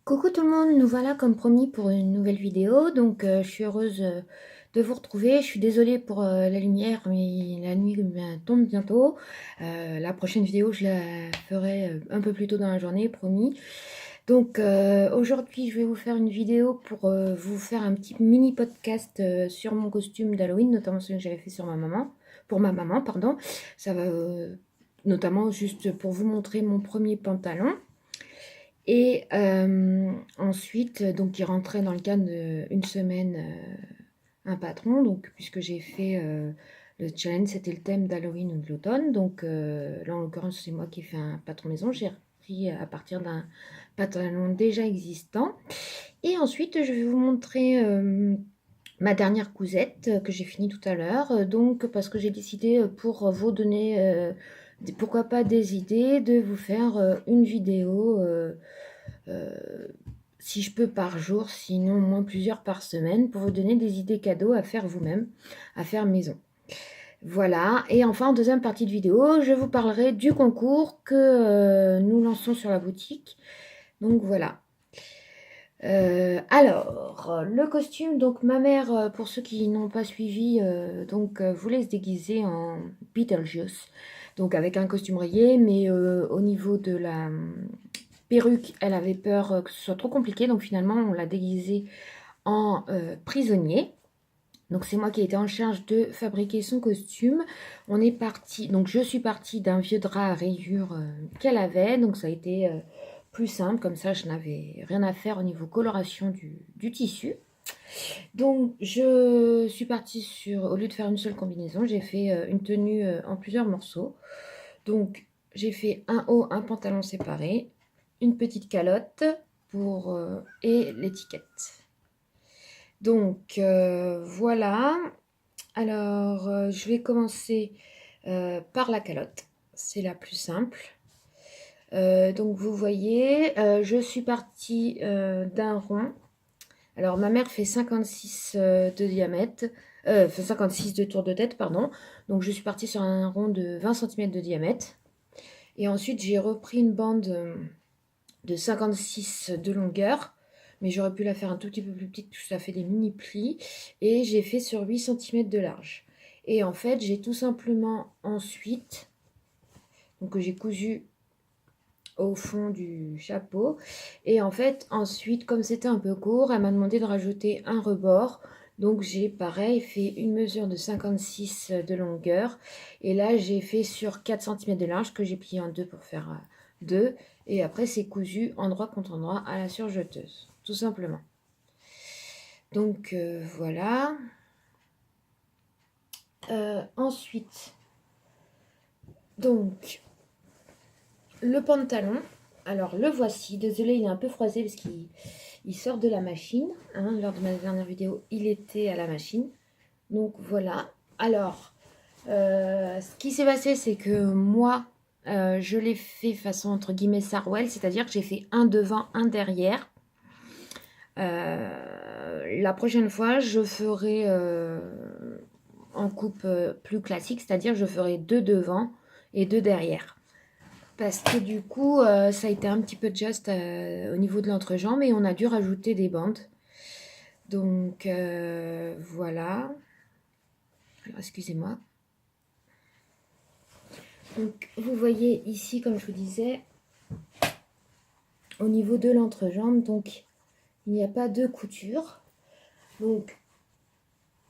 Coucou tout le monde, nous voilà comme promis pour une nouvelle vidéo. Donc je suis heureuse de vous retrouver. Je suis désolée pour la lumière, mais la nuit tombe bientôt. La prochaine vidéo, je la ferai un peu plus tôt dans la journée, promis. Donc aujourd'hui, je vais vous faire une vidéo pour vous faire un petit mini podcast sur mon costume d'Halloween, notamment celui que j'avais fait sur ma maman, pour ma maman, pardon. Ça va notamment juste pour vous montrer mon premier pantalon. Et ensuite, donc il rentrait dans le cadre d'une semaine un patron, donc puisque j'ai fait le challenge, c'était le thème d'Halloween ou de l'automne. Donc là, en l'occurrence, c'est moi qui ai fait un patron maison. J'ai repris à partir d'un pantalon déjà existant. Et ensuite, je vais vous montrer ma dernière cousette que j'ai fini tout à l'heure. Donc, parce que j'ai décidé pour vous donner, pourquoi pas des idées, de vous faire une vidéo. Si je peux par jour, sinon au moins plusieurs par semaine, pour vous donner des idées cadeaux à faire vous-même, à faire maison. Voilà, et enfin en deuxième partie de vidéo, je vous parlerai du concours que nous lançons sur la boutique. Donc voilà. Alors, le costume, donc ma mère, pour ceux qui n'ont pas suivi, voulait se déguiser en Beetlejuice, donc avec un costume rayé, mais au niveau de la perruque, elle avait peur que ce soit trop compliqué, donc finalement on l'a déguisée en prisonnier. Donc c'est moi qui ai été en charge de fabriquer son costume. On est parti, donc je suis partie d'un vieux drap à rayures qu'elle avait, donc ça a été plus simple, comme ça je n'avais rien à faire au niveau coloration du tissu. Donc je suis partie sur, au lieu de faire une seule combinaison, j'ai fait une tenue en plusieurs morceaux. Donc j'ai fait un haut, un pantalon séparé, une petite calotte pour et l'étiquette. Donc voilà. Alors je vais commencer par la calotte. C'est la plus simple. Donc vous voyez, je suis partie d'un rond. Alors ma mère fait 56 de diamètre, 56 de tour de tête, pardon. Donc je suis partie sur un rond de 20 cm de diamètre. Et ensuite j'ai repris une bande de 56 de longueur, mais j'aurais pu la faire un tout petit peu plus petite puisque ça fait des mini plis, et j'ai fait sur 8 cm de large. Et en fait j'ai tout simplement ensuite, donc j'ai cousu au fond du chapeau, et en fait ensuite, comme c'était un peu court, elle m'a demandé de rajouter un rebord. Donc j'ai pareil fait une mesure de 56 de longueur, et là j'ai fait sur 4 cm de large que j'ai plié en deux pour faire deux, et après c'est cousu endroit contre endroit à la surjeteuse, tout simplement. Donc voilà. Ensuite, donc le pantalon, alors le voici. Désolée, il est un peu froissé parce qu'il sort de la machine. Hein. Lors de ma dernière vidéo, il était à la machine. Donc voilà. Alors, ce qui s'est passé, c'est que moi, je l'ai fait façon entre guillemets Sarwell, c'est-à-dire que j'ai fait un devant, un derrière. La prochaine fois, je ferai en coupe plus classique, c'est-à-dire je ferai deux devant et deux derrière. Parce que du coup, ça a été un petit peu juste au niveau de l'entrejambe et on a dû rajouter des bandes. Donc voilà. Alors excusez-moi. Donc vous voyez ici, comme je vous disais, au niveau de l'entrejambe, donc il n'y a pas de couture. Donc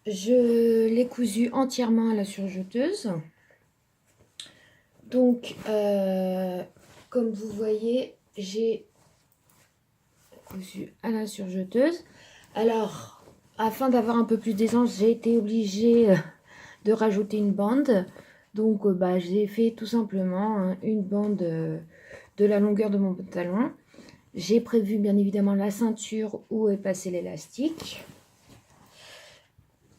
je l'ai cousu entièrement à la surjeteuse. Donc comme vous voyez, j'ai cousu à la surjeteuse. Alors, afin d'avoir un peu plus d'aisance, j'ai été obligée de rajouter une bande. Donc, j'ai fait tout simplement une bande de la longueur de mon pantalon. J'ai prévu bien évidemment la ceinture où est passé l'élastique.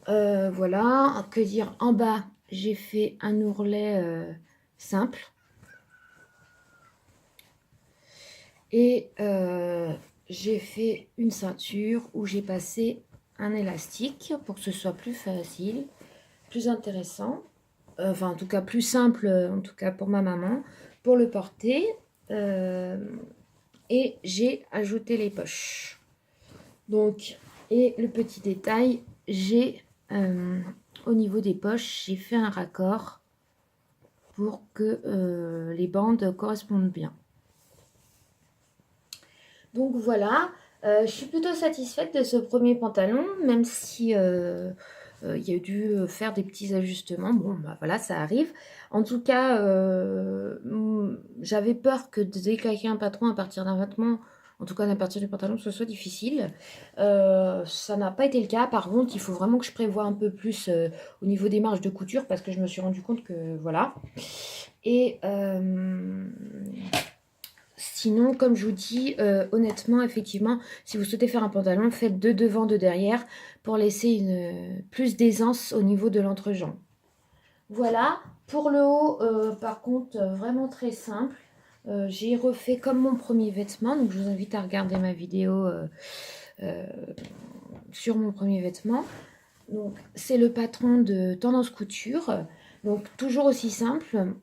Voilà, que dire, en bas, j'ai fait un ourlet simple. Et j'ai fait une ceinture où j'ai passé un élastique pour que ce soit plus facile, plus intéressant, enfin en tout cas plus simple, en tout cas pour ma maman, pour le porter. Et et j'ai ajouté les poches. Donc, et le petit détail, j'ai au niveau des poches, j'ai fait un raccord pour que les bandes correspondent bien. Donc voilà, je suis plutôt satisfaite de ce premier pantalon, même si il y a dû faire des petits ajustements. Bon, bah voilà, ça arrive. En tout cas, j'avais peur que de décalquer un patron à partir d'un vêtement, en tout cas à partir du pantalon, ce soit difficile. Ça n'a pas été le cas. Par contre, il faut vraiment que je prévoie un peu plus au niveau des marges de couture parce que je me suis rendu compte que voilà. Et sinon, comme je vous dis, honnêtement, effectivement, si vous souhaitez faire un pantalon, faites deux devant, deux derrière pour laisser plus d'aisance au niveau de l'entrejambe. Voilà. Pour le haut, par contre, vraiment très simple. J'ai refait comme mon premier vêtement. Donc, je vous invite à regarder ma vidéo sur mon premier vêtement. Donc, c'est le patron de Tendance Couture. Donc, toujours aussi simple.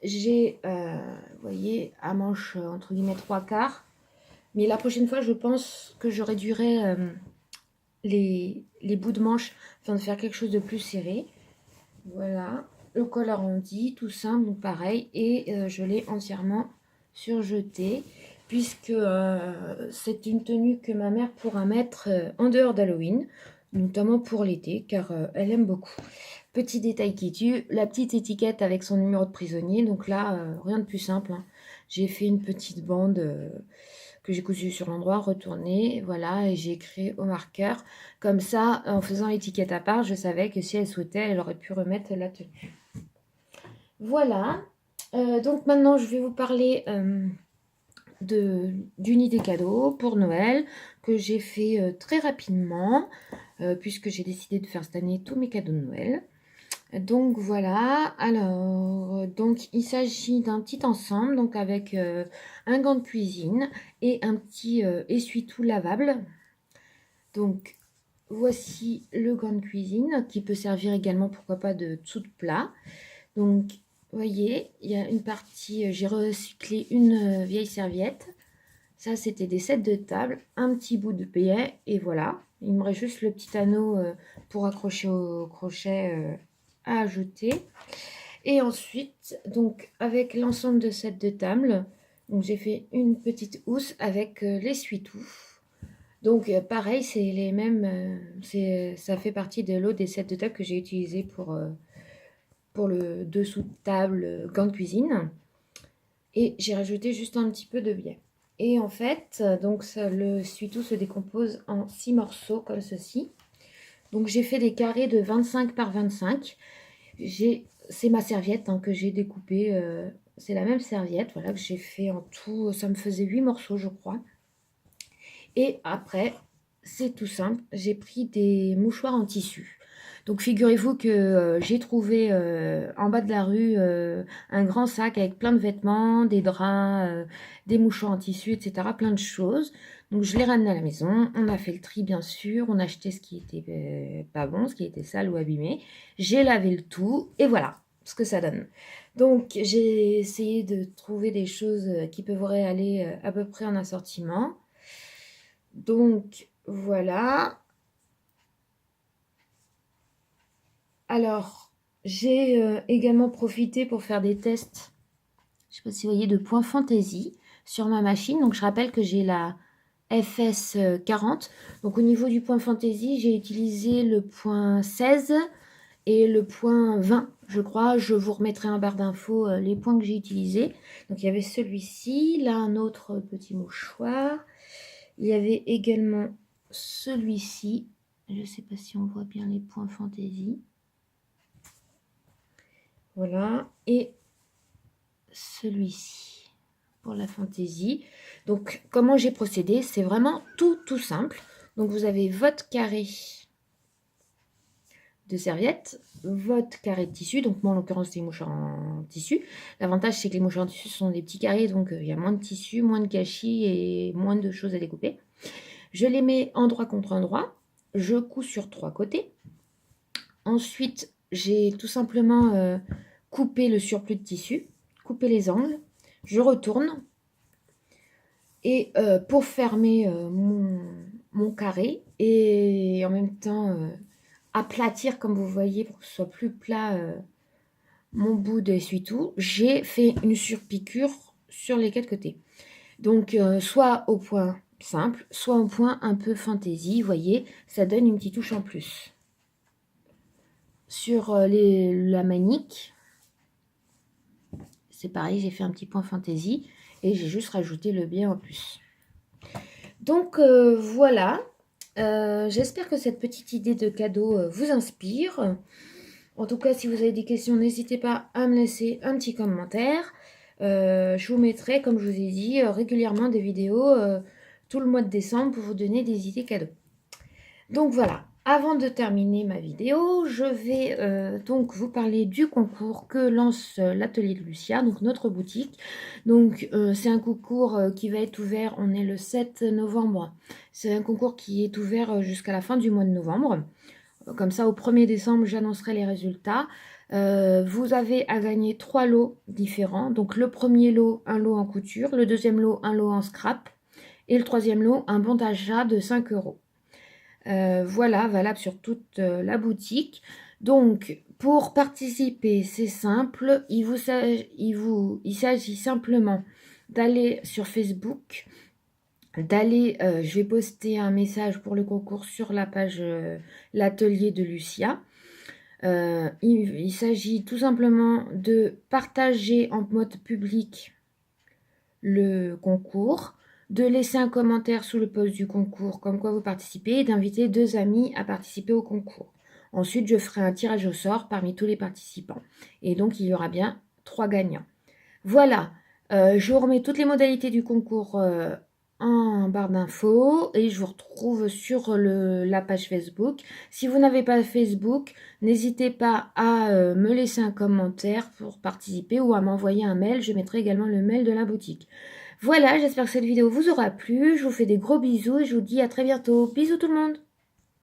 J'ai, vous voyez, à manche entre guillemets 3/4. Mais la prochaine fois, je pense que je réduirai les bouts de manche afin de faire quelque chose de plus serré. Voilà, le col arrondi, tout simple, donc pareil. Et je l'ai entièrement surjeté puisque c'est une tenue que ma mère pourra mettre en dehors d'Halloween, notamment pour l'été, car elle aime beaucoup. Petit détail qui tue, la petite étiquette avec son numéro de prisonnier. Donc là, rien de plus simple, hein. J'ai fait une petite bande que j'ai cousue sur l'endroit, retournée, voilà, et j'ai écrit au marqueur. Comme ça, en faisant l'étiquette à part, je savais que si elle souhaitait, elle aurait pu remettre la tenue. Voilà. Donc maintenant, je vais vous parler d'unité cadeau pour Noël que j'ai fait très rapidement puisque j'ai décidé de faire cette année tous mes cadeaux de Noël. Donc voilà, alors donc il s'agit d'un petit ensemble donc avec un gant de cuisine et un petit essuie-tout lavable. Donc voici le gant de cuisine qui peut servir également pourquoi pas de dessous de plat. Donc vous voyez, il y a une partie, j'ai recyclé une vieille serviette. Ça c'était des sets de table, un petit bout de biais et voilà. Il me reste juste le petit anneau pour accrocher au crochet à ajouter. Et ensuite, donc avec l'ensemble de cette de table, donc j'ai fait une petite housse avec l'essuie-tout. Donc pareil, c'est les mêmes, ça fait partie de l'eau des sets de table que j'ai utilisé pour le dessous de table gant de cuisine. Et j'ai rajouté juste un petit peu de biais. Et en fait, donc le essuie-tout se décompose en 6 morceaux comme ceci. Donc j'ai fait des carrés de 25 par 25. C'est ma serviette que j'ai découpée. C'est la même serviette voilà, que j'ai fait en tout. Ça me faisait 8 morceaux, je crois. Et après, c'est tout simple. J'ai pris des mouchoirs en tissu. Donc figurez-vous que j'ai trouvé en bas de la rue un grand sac avec plein de vêtements, des draps, des mouchoirs en tissu, etc. Plein de choses. Donc je l'ai ramené à la maison. On a fait le tri bien sûr. On a acheté ce qui était pas bon, ce qui était sale ou abîmé. J'ai lavé le tout et voilà ce que ça donne. Donc j'ai essayé de trouver des choses qui pourraient aller à peu près en assortiment. Donc voilà. Alors, j'ai également profité pour faire des tests, je ne sais pas si vous voyez, de points fantaisie sur ma machine. Donc, je rappelle que j'ai la FS40. Donc, au niveau du point fantaisie, j'ai utilisé le point 16 et le point 20, je crois. Je vous remettrai en barre d'infos les points que j'ai utilisés. Donc, il y avait celui-ci, là, un autre petit mouchoir. Il y avait également celui-ci. Je ne sais pas si on voit bien les points fantaisie. Voilà, et celui-ci pour la fantaisie. Donc, comment j'ai procédé? C'est vraiment tout simple. Donc, vous avez votre carré de serviette, votre carré de tissu. Donc, moi, en l'occurrence, c'est les mouchoirs en tissu. L'avantage, c'est que les mouchoirs en tissu sont des petits carrés, donc il y a moins de tissu, moins de gâchis et moins de choses à découper. Je les mets endroit contre endroit. Je couds sur 3 côtés. Ensuite, j'ai tout simplement coupé le surplus de tissu, coupé les angles, je retourne, Et pour fermer mon carré et en même temps aplatir, comme vous voyez, pour que ce soit plus plat mon bout d'essuie-tout, j'ai fait une surpiqûre sur les quatre côtés. Donc, soit au point simple, soit au point un peu fantaisie, vous voyez, ça donne une petite touche en plus. Sur la manique, c'est pareil, j'ai fait un petit point fantaisie et j'ai juste rajouté le biais en plus. Donc, voilà. J'espère que cette petite idée de cadeau vous inspire. En tout cas, si vous avez des questions, n'hésitez pas à me laisser un petit commentaire. Je vous mettrai, comme je vous ai dit, régulièrement des vidéos tout le mois de décembre pour vous donner des idées cadeaux. Donc voilà, avant de terminer ma vidéo, je vais donc vous parler du concours que lance l'atelier de Lucia, donc notre boutique. Donc c'est un concours qui va être ouvert, on est le 7 novembre. C'est un concours qui est ouvert jusqu'à la fin du mois de novembre. Comme ça, au 1er décembre, j'annoncerai les résultats. Vous avez à gagner 3 lots différents. Donc le premier lot, un lot en couture. Le deuxième lot, un lot en scrap. Et le troisième lot, un bon d'achat de 5 €. Voilà, valable sur toute la boutique. Donc, pour participer, c'est simple. Il s'agit simplement d'aller sur Facebook, je vais poster un message pour le concours sur la page l'atelier de Lucia. Il s'agit tout simplement de partager en mode public le concours, de laisser un commentaire sous le post du concours comme quoi vous participez et d'inviter 2 amis à participer au concours. Ensuite, je ferai un tirage au sort parmi tous les participants. Et donc, il y aura bien 3 gagnants. Voilà, je vous remets toutes les modalités du concours en barre d'infos et je vous retrouve sur la page Facebook. Si vous n'avez pas Facebook, n'hésitez pas à me laisser un commentaire pour participer ou à m'envoyer un mail. Je mettrai également le mail de la boutique. Voilà, j'espère que cette vidéo vous aura plu. Je vous fais des gros bisous et je vous dis à très bientôt. Bisous tout le monde!